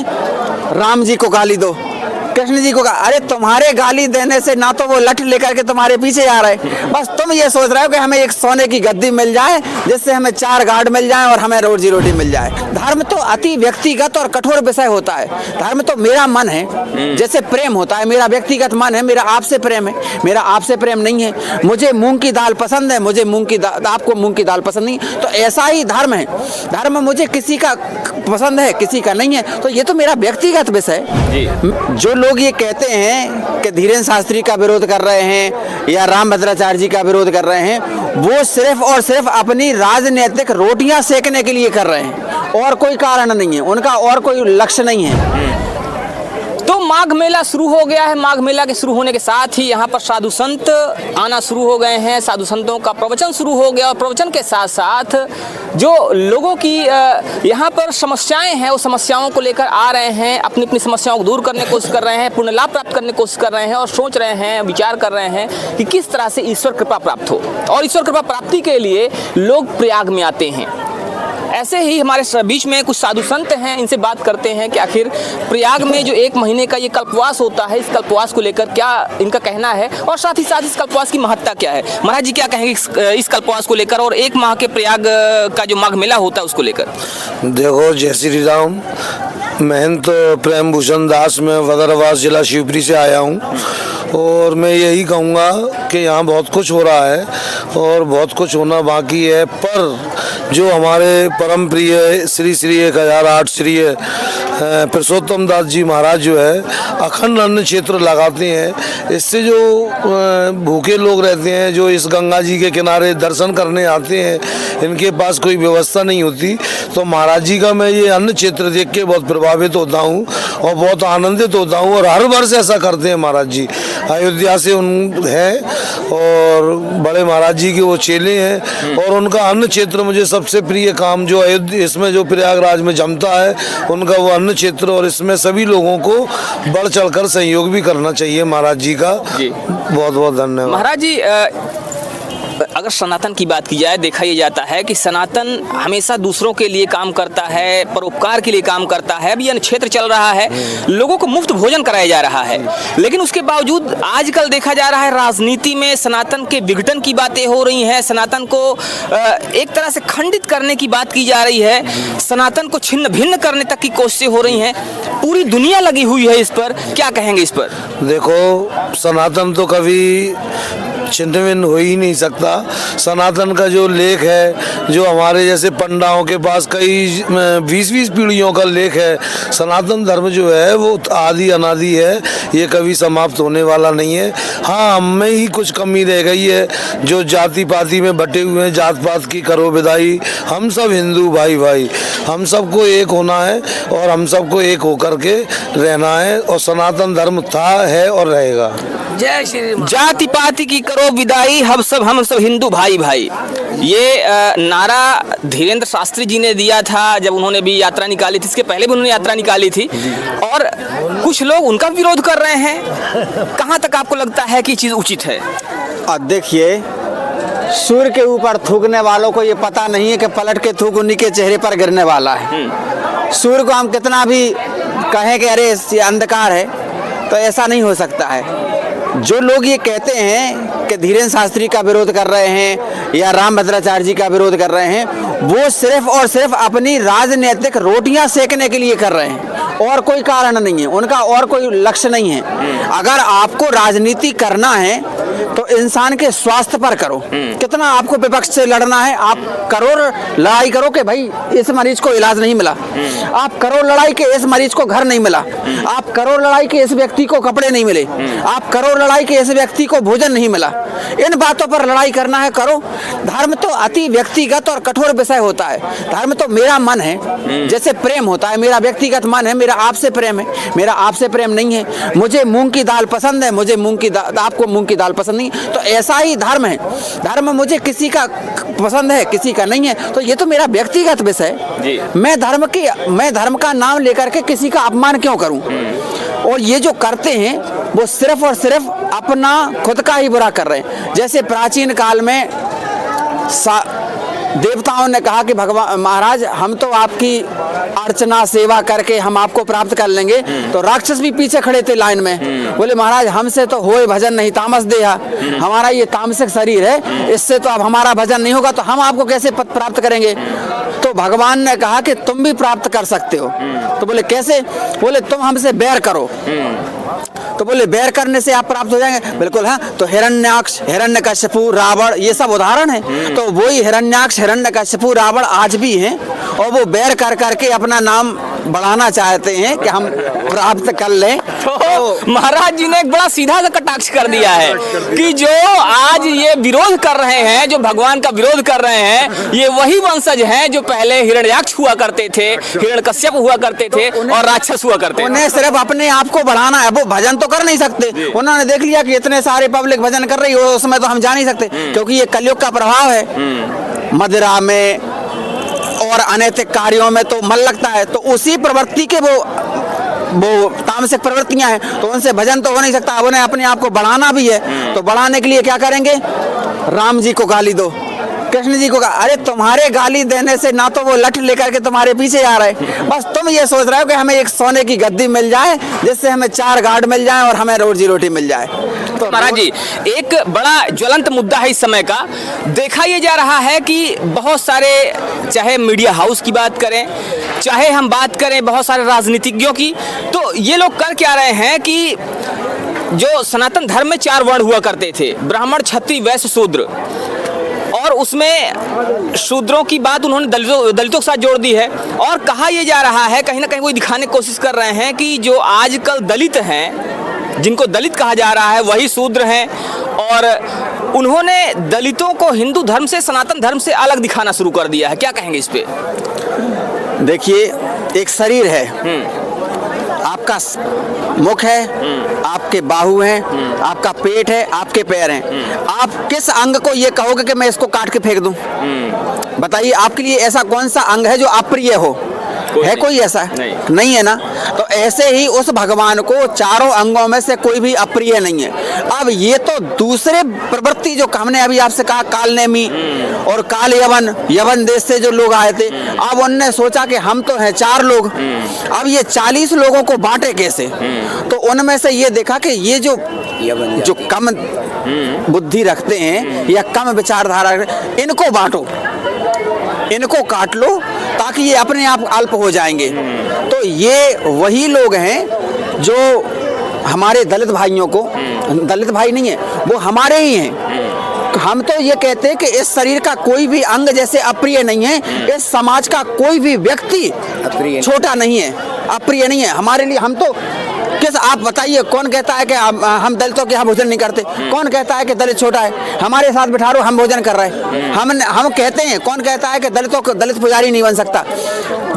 राम जी को गाली दो, कृष्ण जी को अरे तुम्हारे गाली देने से ना तो वो लठ लेकर के तुम्हारे पीछे आ रहे, बस तुम ये सोच रहे हो कि हमें एक सोने की गद्दी मिल जाए जिससे हमें 4 गार्ड मिल जाए और हमें रोजी रोटी मिल जाए। धर्म तो अति व्यक्तिगत और कठोर विषय होता है। धर्म तो मेरा मन है, जैसे प्रेम होता है, मेरा व्यक्तिगत मन है, मेरा आपसे प्रेम है, मेरा आपसे प्रेम नहीं है। मुझे मूंग की दाल पसंद है, मुझे मूंग की दाल, आपको मूंग की दाल पसंद नहीं, तो ऐसा ही धर्म है। धर्म मुझे किसी का पसंद है, किसी का नहीं है, तो ये तो मेरा व्यक्तिगत विषय है। जो लोग ये कहते हैं कि धीरेन्द्र शास्त्री का विरोध कर रहे हैं या राम भद्राचार्य जी का विरोध कर रहे हैं, वो सिर्फ और सिर्फ अपनी राजनीतिक रोटियां सेकने के लिए कर रहे हैं, और कोई कारण नहीं है उनका, और कोई लक्ष्य नहीं है। तो माघ मेला शुरू हो गया है। माघ मेला के शुरू होने के साथ ही यहाँ पर साधु संत आना शुरू हो गए हैं। साधु संतों का प्रवचन शुरू हो गया और प्रवचन के साथ साथ जो लोगों की यहाँ पर समस्याएं हैं, वो समस्याओं को लेकर आ रहे हैं, अपनी अपनी समस्याओं को दूर करने की कोशिश कर रहे हैं, पुण्य लाभ प्राप्त करने की कोशिश कर रहे हैं और सोच रहे हैं, विचार कर रहे हैं कि किस तरह से ईश्वर कृपा प्राप्त हो। और ईश्वर कृपा प्राप्ति के लिए लोग प्रयाग में आते हैं। ऐसे ही हमारे बीच में कुछ साधु संत हैं, इनसे बात करते हैं कि आखिर प्रयाग में जो 1 महीने का ये कल्पवास होता है, इस कल्पवास को लेकर क्या इनका कहना है और साथ ही साथ इस कल्पवास की महत्ता क्या है। महाराज जी क्या कहेंगे इस कल्पवास को लेकर और 1 माह के प्रयाग का जो माघ मेला होता है उसको लेकर? देखो, जय श्री राम। महंत प्रेम भूषण दास, मैं वदरवास जिला शिवपुरी से आया हूँ और मैं यही कहूँगा कि यहाँ बहुत कुछ हो रहा है और बहुत कुछ होना बाकी है, पर जो हमारे परम प्रिय श्री श्री 1008 श्री पुरुषोत्तम दास जी महाराज जो है अखंड अन्न क्षेत्र लगाते हैं। इससे जो भूखे लोग रहते हैं, जो इस गंगा जी के किनारे दर्शन करने आते हैं, इनके पास कोई व्यवस्था नहीं होती, तो महाराज जी का मैं ये अन्न क्षेत्र देख के बहुत प्रभावित होता हूँ और बहुत आनंदित होता हूँ। और हर वर्ष ऐसा करते हैं महाराज जी। अयोध्या से उन है और बड़े महाराज जी के वो चेले हैं और उनका अन्न क्षेत्र मुझे सबसे प्रिय काम जो अयोध्या इसमें जो प्रयागराज में जमता है उनका वो अन्न क्षेत्र, और इसमें सभी लोगों को बढ़ चढ़कर सहयोग भी करना चाहिए महाराज जी का। बहुत बहुत धन्यवाद। महाराज जी, अगर सनातन की बात की जाए, देखा यह जाता है कि सनातन हमेशा दूसरों के लिए काम करता है, परोपकार के लिए काम करता है। अभी यह क्षेत्र चल रहा है, लोगों को मुफ्त भोजन कराया जा रहा है, लेकिन उसके बावजूद आजकल देखा जा रहा है राजनीति में सनातन के विघटन की बातें हो रही हैं, सनातन को एक तरह से खंडित करने की बात की जा रही है, सनातन को छिन्न भिन्न करने तक की कोशिशें हो रही हैं। पूरी दुनिया लगी हुई है इस पर, क्या कहेंगे इस पर? देखो, सनातन तो कभी छिन्न हो ही नहीं सकता। सनातन का जो लेख है, जो हमारे जैसे पंडाओं के पास कई 20-20 पीढ़ियों का लेख है, सनातन धर्म जो है वो आदि अनादि है, ये कभी समाप्त होने वाला नहीं है। हाँ, हम में ही कुछ कमी रह गई है, जो जाति पाति में बटे हुए हैं, जात पात की करो विदाई, हम सब हिंदू भाई भाई, हम सबको एक होना है और हम सबको एक होकर के रहना है, और सनातन धर्म था, है और रहेगा। जय श्री राम। जाति पाति की करो विदाई, हम सब हिंदू भाई भाई, ये नारा धीरेन्द्र शास्त्री जी ने दिया था जब उन्होंने भी यात्रा निकाली थी। इसके पहले भी उन्होंने यात्रा निकाली थी और कुछ लोग उनका विरोध कर रहे हैं। कहाँ तक आपको लगता है कि चीज उचित है? देखिए, सूर्य के ऊपर थूकने वालों को ये पता नहीं है कि पलट के थूक उन्हीं के चेहरे पर गिरने वाला है। सूर्य को हम कितना भी कहें कि अरे ये अंधकार है, तो ऐसा नहीं हो सकता है। जो लोग ये कहते हैं कि धीरेन्द्र शास्त्री का विरोध कर रहे हैं या राम भद्राचार्य जी का विरोध कर रहे हैं, वो सिर्फ और सिर्फ अपनी राजनीतिक रोटियां सेकने के लिए कर रहे हैं, और कोई कारण नहीं है उनका, और कोई लक्ष्य नहीं है। अगर आपको राजनीति करना है तो इंसान के स्वास्थ्य पर करो। कितना आपको विपक्ष से लड़ना है, आप करोड़ लड़ाई करो कि भाई इस मरीज को इलाज नहीं मिला, आप करोड़ लड़ाई के इस मरीज को घर नहीं मिला, आप करोड़ लड़ाई के इस व्यक्ति को कपड़े नहीं मिले, आप करोड़ लड़ाई के इस व्यक्ति को भोजन नहीं मिला। इन बातों पर लड़ाई करना है, करो। धर्म तो अति व्यक्तिगत और कठोर विषय होता है। धर्म तो मेरा मन है, जैसे प्रेम होता है, मेरा व्यक्तिगत मन है, मेरा आपसे प्रेम है, मेरा आपसे प्रेम नहीं है। मुझे मूंग की दाल पसंद है, मुझे मूंग की दाल, आपको मूंग की दाल पसंद नहीं, तो ऐसा ही धर्म है। धर्म मुझे किसी का पसंद है, किसी का नहीं है, तो ये तो मेरा व्यक्तिगत विषय है। मैं धर्म का नाम लेकर के किसी का अपमान क्यों करूं? और ये जो करते हैं वो सिर्फ और सिर्फ अपना खुद का ही बुरा कर रहे हैं। जैसे प्राचीन काल में देवताओं ने कहा कि भगवान महाराज हम तो आपकी अर्चना सेवा करके हम आपको प्राप्त कर लेंगे। तो राक्षस भी पीछे खड़े थे लाइन में, बोले महाराज हमसे तो होए भजन नहीं, तामस देहा, हमारा ये तामसिक शरीर है, इससे तो अब हमारा भजन नहीं होगा, तो हम आपको कैसे पद प्राप्त करेंगे। तो भगवान ने कहा कि तुम भी प्राप्त कर सकते हो। तो बोले कैसे, बोले तुम हमसे बैर करो। तो बोले बैर करने से आप प्राप्त हो जाएंगे, बिल्कुल हाँ। तो हिरण्याक्ष, हिरण्यकश्यपु, रावण ये सब उदाहरण है। तो वही हिरण्याक्ष, हिरण्यकश्यपु, रावण आज भी हैं और वो बैर कर करके अपना नाम बढ़ाना चाहते हैं कि हम प्राप्त कर लें। तो महाराज जी ने एक बड़ा सीधा सा कटाक्ष कर दिया है कि जो आज ये विरोध कर रहे हैं, जो भगवान का विरोध कर रहे हैं, ये वही वंशज हैं जो पहले हिरण्याक्ष हुआ करते थे, हिरण्यकश्यप हुआ करते थे और राक्षस हुआ करते थे। उन्हें सिर्फ अपने आप को बढ़ाना है, वो भजन तो कर नहीं सकते। उन्होंने देख लिया कि इतने सारे पब्लिक भजन कर रही है, उसमें तो हम जा नहीं सकते क्योंकि ये कलयुग का प्रभाव है। मदिरा में और अनैतिक कार्यों में तो मन लगता है, तो उसी प्रवृत्ति के वो तामसिक प्रवृत्तियां हैं, तो उनसे भजन तो हो नहीं सकता। अब उन्हें अपने आप को बढ़ाना भी है, तो बढ़ाने के लिए क्या करेंगे, राम जी को गाली दो, कृष्ण जी को अरे तुम्हारे गाली देने से ना तो वो लठ लेकर के तुम्हारे पीछे आ रहे, बस तुम ये सोच रहे हो कि हमें एक सोने की गद्दी मिल जाए जिससे हमें 4 गार्ड मिल जाए और हमें रोजी रोटी मिल जाए। तो महाराज जी एक बड़ा ज्वलंत मुद्दा है इस समय का, देखा ये जा रहा है कि बहुत सारे, चाहे मीडिया हाउस की बात करें, चाहे हम बात करें बहुत सारे राजनीतिज्ञों की, तो ये लोग कर क्या रहे हैं कि जो सनातन धर्म में 4 वर्ण हुआ करते थे, ब्राह्मण, क्षत्रिय, वैश्य, शूद्र, और उसमें शूद्रों की बात उन्होंने दलितों के साथ जोड़ दी है। और कहा यह जा रहा है, कहीं ना कहीं वो दिखाने की कोशिश कर रहे हैं कि जो आजकल दलित हैं, जिनको दलित कहा जा रहा है, वही शूद्र हैं। और उन्होंने दलितों को हिंदू धर्म से, सनातन धर्म से अलग दिखाना शुरू कर दिया है। क्या कहेंगे इस पे? देखिए, एक शरीर है, आपका मुख है, आपके बाहु हैं, आपका पेट है, आपके पैर हैं। आप किस अंग को ये कहोगे कि मैं इसको काट के फेंक दूं? बताइए, आपके लिए ऐसा कौन सा अंग है जो अप्रिय हो? है कोई ऐसा? नहीं है ना। तो ऐसे ही उस भगवान को चारों अंगों में से कोई भी अप्रिय नहीं है। अब ये तो दूसरे प्रवृत्ति जो हमने अभी आपसे कहा, काल नेमी और काल यवन देश से जो लोग आए थे, अब उनने सोचा कि हम तो हैं 4 लोग, अब ये 40 लोगों को बांटे कैसे? तो उनमें से ये देखा कि ये जो कम बुद्धि रखते हैं या कम विचारधारा, इनको बांटो, इनको काट लो ताकि ये अपने आप अल्प हो जाएंगे। तो ये वही लोग हैं जो हमारे दलित भाइयों को, दलित भाई नहीं है वो हमारे ही हैं। हम तो ये कहते हैं कि इस शरीर का कोई भी अंग जैसे अप्रिय नहीं है, इस समाज का कोई भी व्यक्ति छोटा नहीं है, अप्रिय नहीं है हमारे लिए। हम तो किस, आप बताइए, कौन कहता है कि हम दलितों के यहाँ भोजन नहीं करते? कौन कहता है कि दलित छोटा है? हमारे साथ बिठा लो, हम भोजन कर रहे हैं। हम कहते हैं, कौन कहता है कि दलित पुजारी नहीं बन सकता?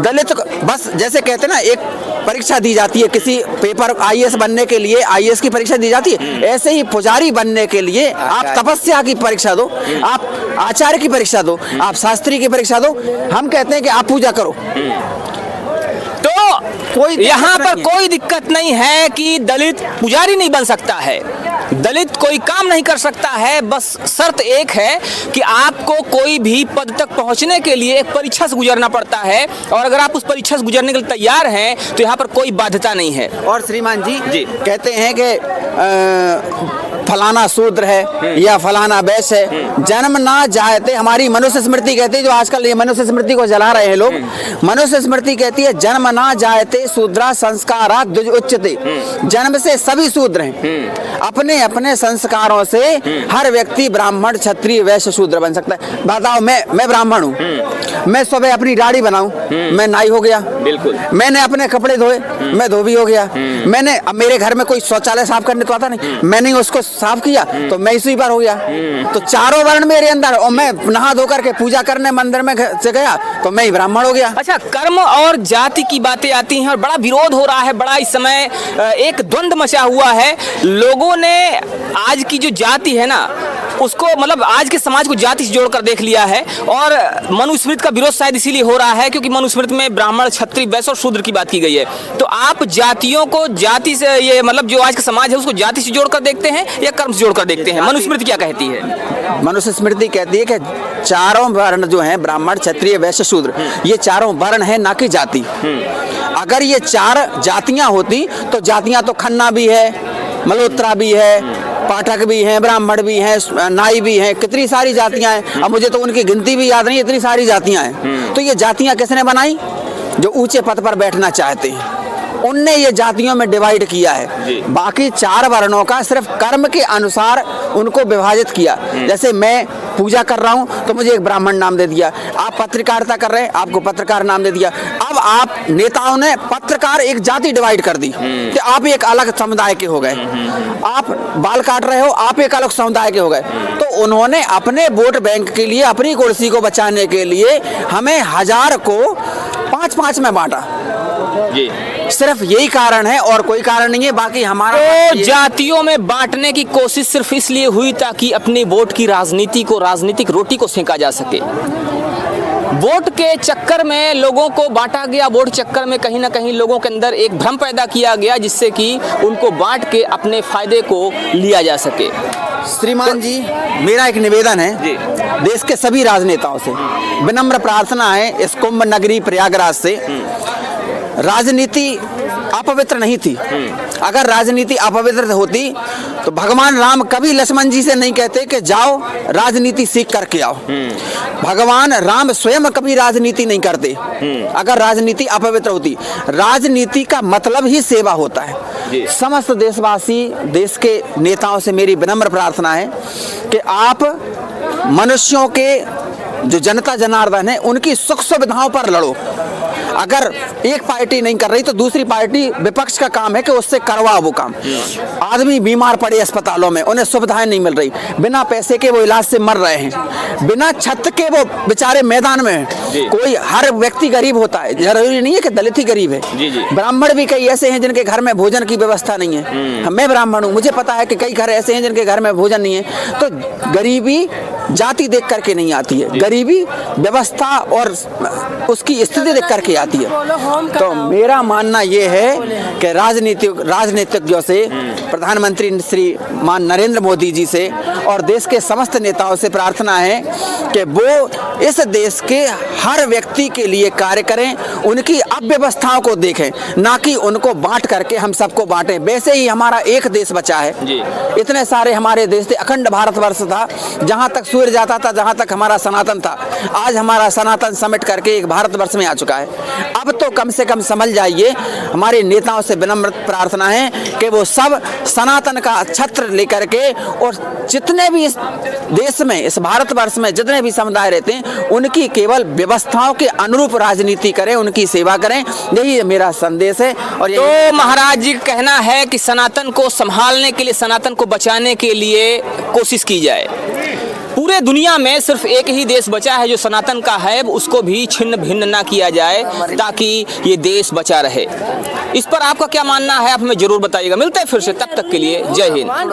दलित बस जैसे कहते हैं ना, एक परीक्षा दी जाती है किसी पेपर IAS बनने के लिए, IAS की परीक्षा दी जाती है, ऐसे ही पुजारी बनने के लिए आप तपस्या की परीक्षा दो, आप आचार्य की परीक्षा दो, आप शास्त्री की परीक्षा दो। हम कहते हैं कि आप पूजा करो। तो यहाँ पर कोई दिक्कत नहीं है कि दलित पुजारी नहीं बन सकता है, दलित कोई काम नहीं कर सकता है। बस शर्त एक है कि आपको कोई भी पद तक पहुंचने के लिए एक परीक्षा से गुजरना पड़ता है, और अगर आप उस परीक्षा से गुजरने के लिए तैयार हैं तो यहाँ पर कोई बाध्यता नहीं है। और श्रीमान जी कहते हैं कि फलाना शूद्र है या फलाना वैश्य है, जन्म ना जायते, हमारी मनुष्य स्मृति कहती है, जो आजकल ये मनुष्य स्मृति को जला रहे हैं लोग, मनुष्य स्मृति कहती है जन्म ना जायते शूद्रा संस्कारात् द्विज उच्यते। जन्म से सभी शूद्र हैं, अपने अपने संस्कारों से हर व्यक्ति ब्राह्मण, क्षत्रिय, वैश्य, शूद्र बन सकता है। बताओ, मैं ब्राह्मण हूँ, मैं सुबह अपनी दाढ़ी बनाऊं, मैं नाई हो गया। बिल्कुल। मैंने अपने कपड़े धोए, मैं धोबी हो गया। मैंने, अब मेरे घर में कोई शौचालय साफ करने तो आता नहीं, मैंने उसको साफ किया तो मैं इसी पर हो गया। तो चारों वर्ण मेरे अंदर, और मैं नहा धो करके पूजा करने मंदिर में से गया तो मैं ही ब्राह्मण हो गया। अच्छा, कर्म और जाति की बातें आती हैं और बड़ा विरोध हो रहा है, बड़ा इस समय एक द्वंद्व मचा हुआ है। लोगों ने आज की जो जाति है ना, उसको मतलब आज के समाज को जाति से जोड़कर देख लिया है। और मनुस्मृति का विरोध शायद इसीलिए हो रहा है क्योंकि मनुस्मृति में ब्राह्मण, क्षत्रिय, वैश्य और शूद्र की बात की गई है। तो आप जातियों को जाति से, ये मतलब जो आज का समाज है उसको जाति से जोड़कर देखते हैं या कर्म से जोड़कर देखते हैं? मनुस्मृति क्या कहती है? मनुस्मृति कहती है कि चारों वर्ण जो हैं, ब्राह्मण, क्षत्रिय, वैश्य, शूद्र, ये चारों वर्ण हैं, ना कि जाति। अगर ये 4 जातियां होती तो जातियां तो खन्ना भी है, मल्होत्रा भी है, पाठक भी हैं, ब्राह्मण भी हैं, नाई भी हैं, कितनी सारी जातियां हैं। अब मुझे तो उनकी गिनती भी याद नहीं, इतनी सारी जातियां हैं। तो ये जातियां किसने बनाई? जो ऊंचे पद पर बैठना चाहते हैं उनने ये जातियों में डिवाइड किया है। बाकी 4 वर्णों का सिर्फ कर्म के अनुसार उनको विभाजित किया। जैसे मैं पूजा कर रहा हूं तो मुझे एक ब्राह्मण नाम दे दिया, आप पत्रकारिता कर रहे हैं आपको पत्रकार नाम दे दिया। अब आप नेताओं ने पत्रकार एक जाति डिवाइड कर दी कि आप एक अलग समुदाय के हो गए, आप बाल काट रहे हो आप एक अलग समुदाय के हो गए। तो उन्होंने अपने वोट बैंक के लिए, अपनी कुर्सी को बचाने के लिए हमें 1000 को 5-5 में बांटा। सिर्फ यही कारण है और कोई कारण नहीं है। बाकी हमारा तो जातियों में बांटने की कोशिश सिर्फ इसलिए हुई ताकि अपने वोट की राजनीति को, राजनीतिक रोटी को सेंका जा सके। वोट के चक्कर में लोगों को बांटा गया, वोट चक्कर में कहीं ना कहीं लोगों के अंदर एक भ्रम पैदा किया गया जिससे कि उनको बांट के अपने फायदे को लिया जा सके। श्रीमान जी, मेरा एक निवेदन है देश के सभी राजनेताओं से, विनम्र प्रार्थना है इस कुंभ नगरी प्रयागराज से, राजनीति अपवित्र नहीं थी। अगर राजनीति अपवित्र होती तो भगवान राम कभी लक्ष्मण जी से नहीं कहते कि जाओ राजनीति सीख करके आओ। भगवान राम स्वयं कभी राजनीति नहीं करते अगर राजनीति अपवित्र होती। राजनीति का मतलब ही सेवा होता है। समस्त देशवासी, देश के नेताओं से मेरी विनम्र प्रार्थना है कि आप मनुष्यों के, जो जनता जनार्दन है, उनकी सुख सुविधाओं पर लड़ो। अगर एक पार्टी नहीं कर रही तो दूसरी पार्टी, विपक्ष का काम है कि उससे करवाओ वो काम। आदमी बीमार पड़े अस्पतालों में, उन्हें सुविधाएं नहीं मिल रही, बिना पैसे के वो इलाज से मर रहे हैं, बिना छत के वो बेचारे मैदान में हैं। कोई, हर व्यक्ति गरीब होता है, जरूरी नहीं है कि दलित ही गरीब है। ब्राह्मण भी कई ऐसे हैं जिनके घर में भोजन की व्यवस्था नहीं है। मैं ब्राह्मण हूँ, मुझे पता है कि कई घर ऐसे हैं जिनके घर में भोजन नहीं है। तो गरीबी जाति देख करके नहीं आती है, गरीबी व्यवस्था और उसकी स्थिति देख करके आती है। तो मेरा मानना ये है कि राजनीतिज्ञों से, प्रधानमंत्री श्री मान नरेंद्र मोदी जी से और देश के समस्त नेताओं से प्रार्थना है कि वो इस देश के हर व्यक्ति के लिए कार्य करें, उनकी अव्यवस्थाओं को देखें, ना कि उनको बांट करके हम सबको बांटें। वैसे ही हमारा एक देश बचा है, इतने सारे हमारे देश थे, अखंड भारतवर्ष था, जहाँ तक सूर्य जाता था, जहाँ तक हमारा सनातन था। आज हमारा सनातन समेट करके एक भारतवर्ष में आ चुका है। अब तो कम से कम समझ जाइए, हमारे नेताओं से विनम्र प्रार्थना है कि वो सब सनातन का छत्र लेकर के, और जितने भी इस देश में, इस भारतवर्ष में जितने भी समुदाय रहते हैं, उनकी केवल व्यवस्थाओं के अनुरूप राजनीति करें, उनकी सेवा करें। यही मेरा संदेश है। और तो महाराज जी का कहना है कि सनातन को संभालने के लिए, सनातन को बचाने के लिए कोशिश की जाए। पूरे दुनिया में सिर्फ एक ही देश बचा है जो सनातन का है, उसको भी छिन्न भिन्न ना किया जाए ताकि ये देश बचा रहे। इस पर आपका क्या मानना है, आप हमें जरूर बताइएगा। मिलते हैं फिर से, तब तक के लिए जय हिंद।